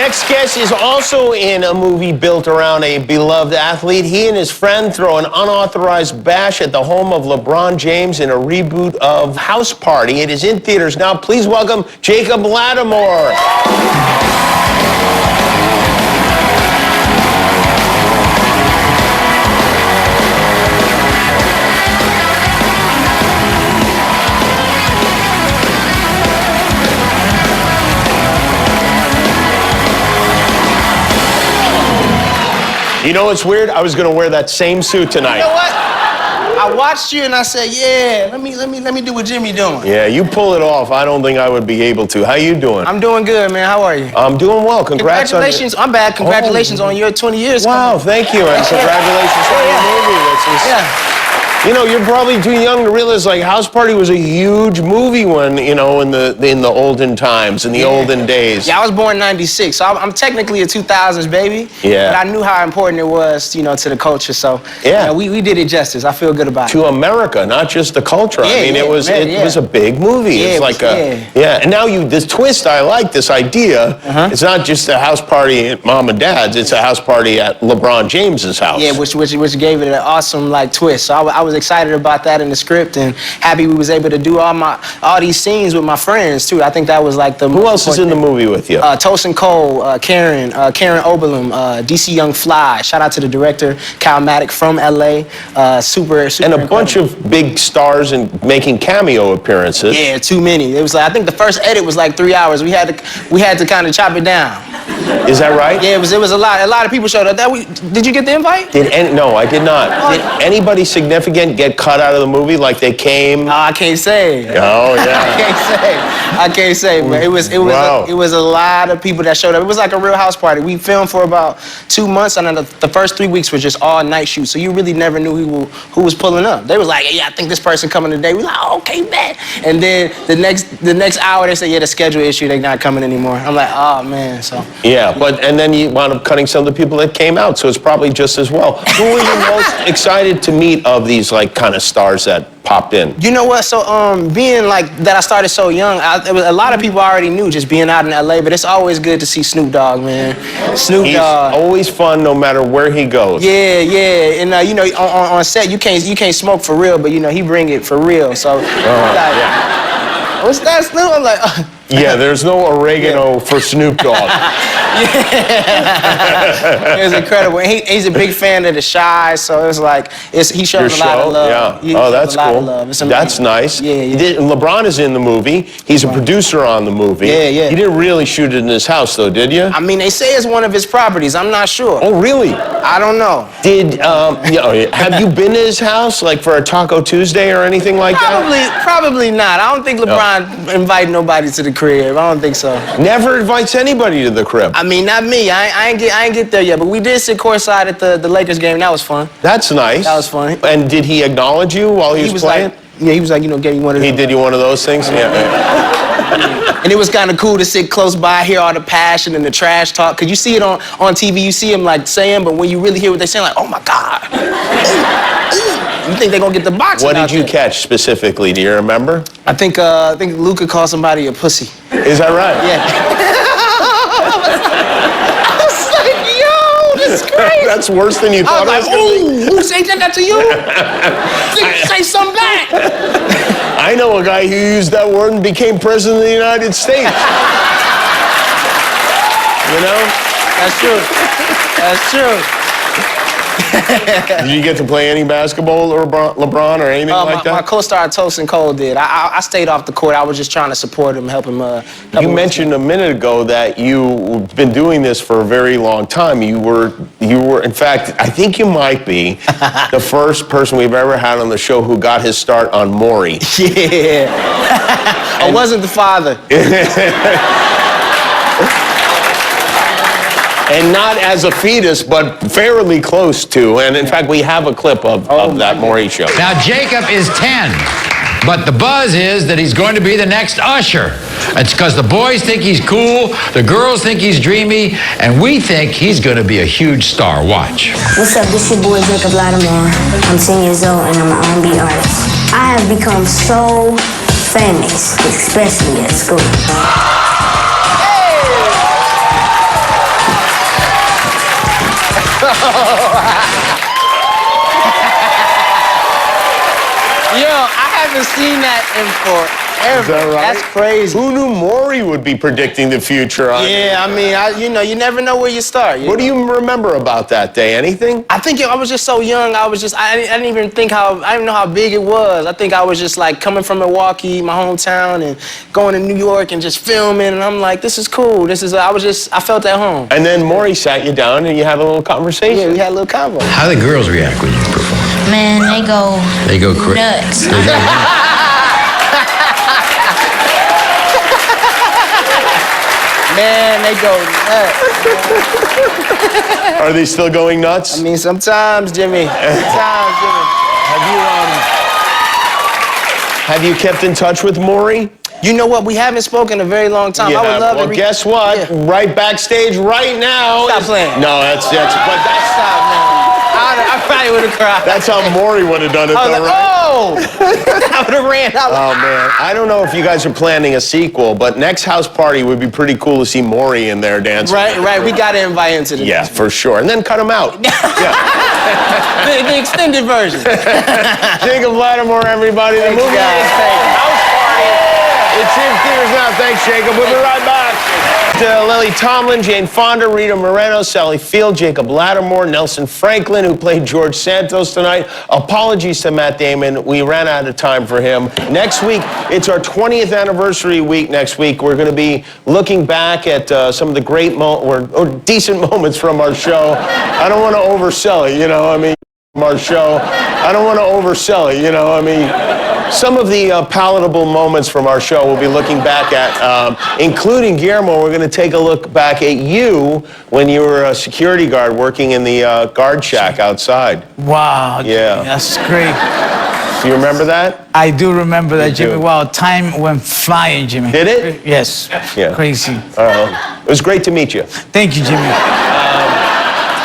next guest is also in a movie built around a beloved athlete. He and his friend throw an unauthorized bash at the home of LeBron James in a reboot of House Party. It is in theaters now. Please welcome Jacob Lattimore. You know what's weird? I was gonna wear that same suit tonight. You know what? I watched you and I said, yeah, let me do what Jimmy doing. Yeah, you pull it off. I don't think I would be able to. How you doing? I'm doing good, man. How are you? I'm doing well. Congratulations. I'm bad. Congratulations on your 20 years. Wow, thank you, and congratulations on your movie. Yeah. You know, you're probably too young to realize, like, House Party was a huge movie when, you know, in the olden times, in the olden days. Yeah, I was born in '96, so I'm technically a 2000s baby. Yeah. But I knew how important it was, you know, to the culture. So yeah, we did it justice. I feel good about it. To America, not just the culture. Yeah, I mean, it was a big movie. Yeah, it's like and now this twist. I like this idea. It's not just a house party at mom and dad's. It's a house party at LeBron James's house. Yeah, which gave it an awesome twist. So I was excited about that in the script, and happy we was able to do all these scenes with my friends too. I think that was like the. Who else is in the movie with you? Tosin Cole, Karen Oberlin, DC Young Fly. Shout out to the director Cal Maddock from LA. Super and a bunch of big stars and making cameo appearances. Yeah, too many. It was like, I think the first edit was like 3 hours. We had to kind of chop it down. Is that right? Yeah, it was a lot. A lot of people showed up. Did you get the invite? No, I did not. Did anybody significant get cut out of the movie? Like they came? I can't say. Oh yeah. I can't say. But it was a lot of people that showed up. It was like a real house party. We filmed for about 2 months, and then the first 3 weeks were just all night shoots. So you really never knew who was pulling up. They was like, yeah, I think this person coming today. We like, oh, okay, bet. And then the next hour they say, yeah, the schedule issue, they not coming anymore. I'm like, oh man. So. Yeah, and then you wound up cutting some of the people that came out, so it's probably just as well. Who were you most excited to meet of these like kind of stars that popped in? You know what? So being like that, I started so young. A lot of people I already knew just being out in LA, but it's always good to see Snoop Dogg, man. He's always fun no matter where he goes. Yeah, yeah, and you know, on set you can't smoke for real, but you know he bring it for real. So what's that, Snoop? I'm like. Yeah, there's no oregano for Snoop Dogg. It was incredible. He's a big fan of The Chi, so it was like he showed a lot of love. Yeah. Oh, that's cool. That's nice. Yeah. LeBron is in the movie. He's a producer on the movie. Yeah. You didn't really shoot it in his house, though, did you? I mean, they say it's one of his properties. I'm not sure. Oh, really? I don't know. Have you been to his house, like for a Taco Tuesday or anything like that? Probably not. I don't think LeBron invited nobody to the crib. I don't think so. Never invites anybody to the crib. I mean, not me. I ain't get there yet, but we did sit courtside at the Lakers game. That was fun. That's nice. That was fun. And did he acknowledge you while he was playing? Yeah, he was like, get you one of those. He did you one of those things? Yeah. And it was kind of cool to sit close by, hear all the passion and the trash talk. Because you see it on TV, you see him like saying, but when you really hear what they're saying, like, oh my God. You think they're going to get the boxing What did you catch specifically? Do you remember? I think Luka called somebody a pussy. Is that right? Yeah. I was like, yo, this is crazy. That's worse than you thought. I was like, ooh, who said that to you? Say something back. I know a guy who used that word and became president of the United States. You know? That's true. That's true. Did you get to play any basketball or LeBron or anything like that? My co-star Tosin Cole did. I stayed off the court. I was just trying to support him, help him. You mentioned a minute ago that you've been doing this for a very long time. You were, in fact, I think you might be the first person we've ever had on the show who got his start on Maury. Yeah. I wasn't the father. And not as a fetus, but fairly close to. And in fact, we have a clip of that Maury show. Now, Jacob is 10, but the buzz is that he's going to be the next Usher. It's because the boys think he's cool, the girls think he's dreamy, and we think he's going to be a huge star. Watch. What's up? This your boy Jacob Lattimore. I'm 10 years old and I'm an R&B artist. I have become so famous, especially at school. Yo, I haven't seen that in forever. Is that right? That's crazy. Who knew Maury would be predicting the future? Yeah, I mean, you never know where you start. What do you remember about that day? Anything? I think I was just so young. I didn't even think I didn't know how big it was. I think I was just like coming from Milwaukee, my hometown, and going to New York and just filming. And I'm like, this is cool. I felt at home. And then Maury sat you down and you had a little conversation. Yeah, we had a little convo. How do the girls react when you perform? Man, they go nuts. nuts. Man, they go nuts. Are they still going nuts? I mean, sometimes, Jimmy. Sometimes, Jimmy. Have you kept in touch with Maury? You know what? We haven't spoken in a very long time. I would love to. Well, guess what? Yeah. Right backstage, right now. Stop playing. No, that's. But that's. Stop, man. I probably would have cried. That's how Maury would have done it, I was though, like, right? oh! I would have ran out. Oh, man. I don't know if you guys are planning a sequel, but next house party would be pretty cool to see Maury in there dancing. Right. We got to invite him to the Yeah, for sure. And then cut him out. Yeah. the extended version. Jacob Lattimore, everybody. The Thanks, movie guys. is House Party. It's in theaters now. Thanks, Jacob. We'll be right back. Lily Tomlin, Jane Fonda, Rita Moreno, Sally Field, Jacob Lattimore, Nelson Franklin, who played George Santos tonight. Apologies to Matt Damon. We ran out of time for him. Next week, it's our 20th anniversary week next week. We're going to be looking back at some of the great or decent moments from our show. I don't want to oversell it, our show. I don't want to oversell it, some of the palatable moments from our show we'll be looking back at, including Guillermo. We're going to take a look back at you when you were a security guard working in the guard shack outside. Wow. Yeah. That's great. Do you remember that? I do remember that, Jimmy. do. Wow, time went flying, Jimmy. Did it? Yes. Yeah. Crazy. It was great to meet you. Thank you, Jimmy.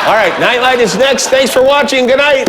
All right, Nightlight is next. Thanks for watching. Good night.